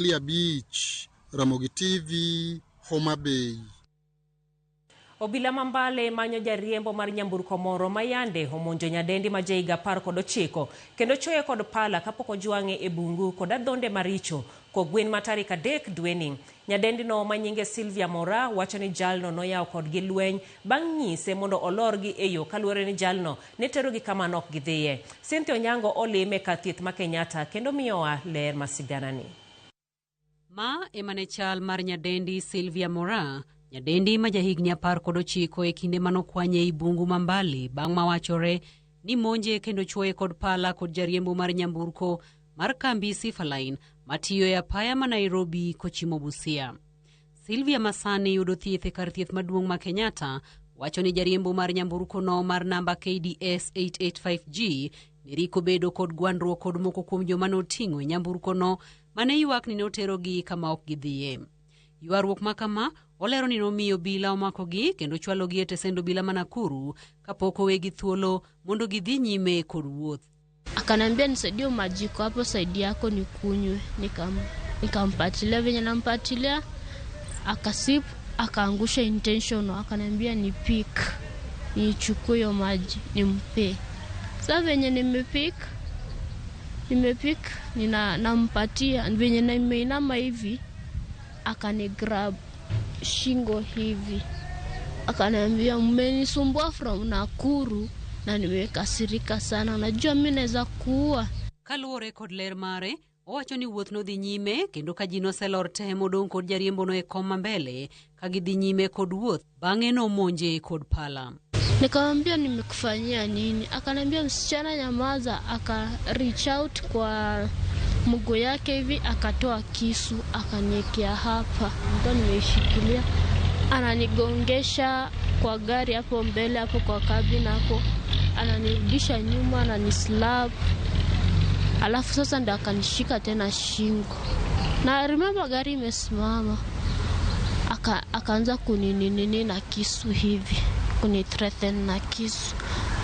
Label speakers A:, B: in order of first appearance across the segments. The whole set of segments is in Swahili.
A: Lia Beach, Ramogi TV, Homa Bay.
B: Obila mambale manyo jariembo mar nyamburko moro mayande omonjo nyadendi ma jaiga 19 kendo choye kod pala kapoko jwange e bungu kod adhonde maricho ko gwen matari kadek dweni. Nyadendi no manyinge Sylvia Mora wacho ni jalno noyaw kod gi lweny bang' nyise mondo olorgi e yo kaluwore ni jalno ne terogi kama nok gidhiye. Cynthia Onyango olime ka thieth ma Kenyatta kendo miyowa ler masiganani.
C: Ma emane chal mar nyadendi Sylvia Mora, nyadendi ma jahigni 19 e kinde manokwanye i bungu mambali bang' mawachore ni monje kendo chuoye kod pala kod jariembo mar nyamburko mar kambi Sifaline matiyo e apaya ma Nairobi kochimo Busia. Sylvia Masani yudo thieth e kar thieth maduong' ma Kenyatta wacho ni jariembo mar nyamburko no mar namba KDS 885G niriko bedo kod gwandruok kod moko kuom joma noting'o nyamburko no mane ywak ni noterogi kama ok gidhiye. Ywaruok makama olero ni nomiyo bila omakogi kendo chwalogi e tesendo bila ma Nakuru kapoko wegi thuolo mondo gidhi nyime kod wuoth.
D: Akanambia nisaidie majiko hapo saidi yako nikunywe, nikampatilia venye nampatilia akasip akaangusha intention, akanambia ni pick nichukue hiyo maji nimpe. Sasa venye nimepik nampatia venye nimeinama hivi akanigrab shingo hivi akanambia mmenisumbua from Nakuru na nimekasirika sana, najua mimi naweza kuua.
C: Kaluore kod ler mare owacho ni wuoth no dhi nyime kendo ka ji noselor te modong' kod jariembo no e koma mbele ka gidhi nyime kod wuoth bang'e no monje kod pala.
D: Nikamwambia nimekufanyia nini? Akanambia msichana nyamaza. Aka reach out kwa mguu yake hivi akatoa kisu akaniekea hapa, ndo nimeishikilia. Ananigongesha kwa gari hapo mbele hapo kwa cabin hapo, ananirudisha nyuma, ananislap. Alafu sasa ndo akanishika tena shingo. Na remember gari imesimama. Akaanza kuninini na kisu hivi, kunithreaten na kisu.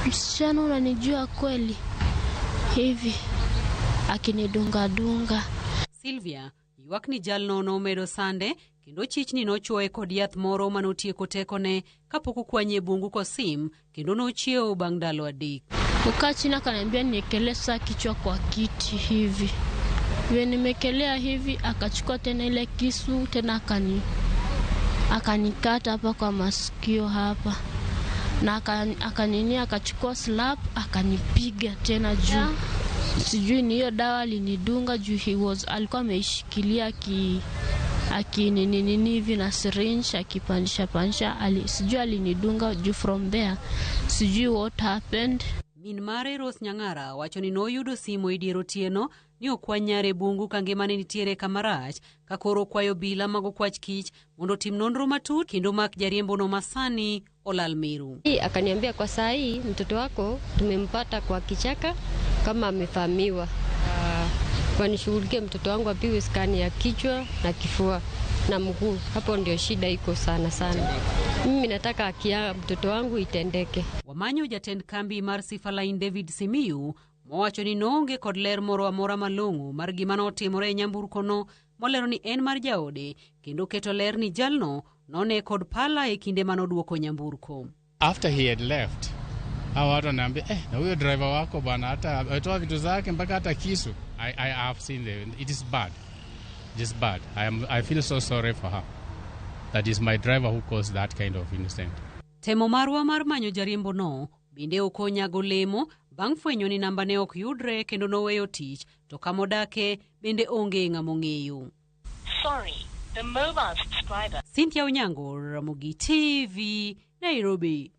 D: Msichana unanijua kweli? Hivi akinidunga.
C: Sylvia ywak ni jalno nomedo sande kendo chichni nochuoye kod yath moro manotieko tekone kapok okwanye bungu kosim kendo nochiewo bang' ndalo adek.
D: Kukaa chini akaniambia niekelee saa kichwa kwa kiti hivi. Vile nimekelea hivi akachukua tena ile kisu tena akanikata hapa kwa masikio hapa. Na akachukua slap akanipiga tena juu. Sijui ni hiyo dawa alinidunga juu alikuwa ameishikilia nini hivi na syringe akipandisha sijui alinidunga juu from there. Sijui what happened.
C: Min mare Rose Nyang'ara wacho ni noyudo simo e dier otieno ni okwanyare bungu ka ngimane nitiere kamarach ka koro kwayo bila mag okwach kich mondo tim nonro matut kendo mak jariembo no Masani olal Meru.
E: Akaniambia kwa saa hii mtoto wako tumempata kwa kichaka kama amefahamiwa. Kwa nishughulikie mtoto wangu apigwe skani ya kichwa na kifua na mguu. Hapo ndio shida iko sana. Mimi nataka haki ya mtoto wangu itendeke.
C: Wamanyo jatend kambi mar Sifaline David Simiyu mowacho ni noonge kod ler moro amora malong'o mar gima notimore e nyamburko no, molero ni en mar jaode kendo keto ler ni jalno none kod pala e kinde manoduoko nyamburko.
F: After he had left, hao watu wanaambia na huyo driver wako bwana hata ametoa vitu zake mpaka hata kisu. I have seen it is bad. Just bad. I feel so sorry for her. That is my driver who caused that kind of incident.
C: Temo marwa mar manyo jariembo no bende okonyago lemo bang' fwenyo ni namba ne ok yudre kendo noweyo tich to kamodake bende onge ng'amo ng'eyo.
G: Sorry, the mobile subscriber.
C: Cynthia Onyango, Ramogi TV, Nairobi.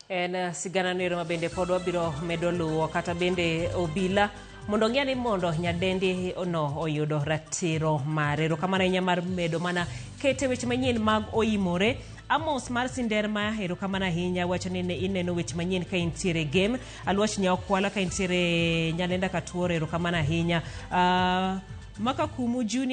B: En sigana nero mabende pod wabiro medo luwo kata bende obila mondo ng'e ni mondo nyadendi no oyudo ratiro mare. Erokamano ahinya mar medo mana kete weche manyien mag oimore. Amos mar Sinderma erokamano ahinya wacho ni ineno weche manyien ka intiere game. Alwach Nyaokwala ka intiere Nyalenda Katuore erokamano ahinya. Maka Kumu Junior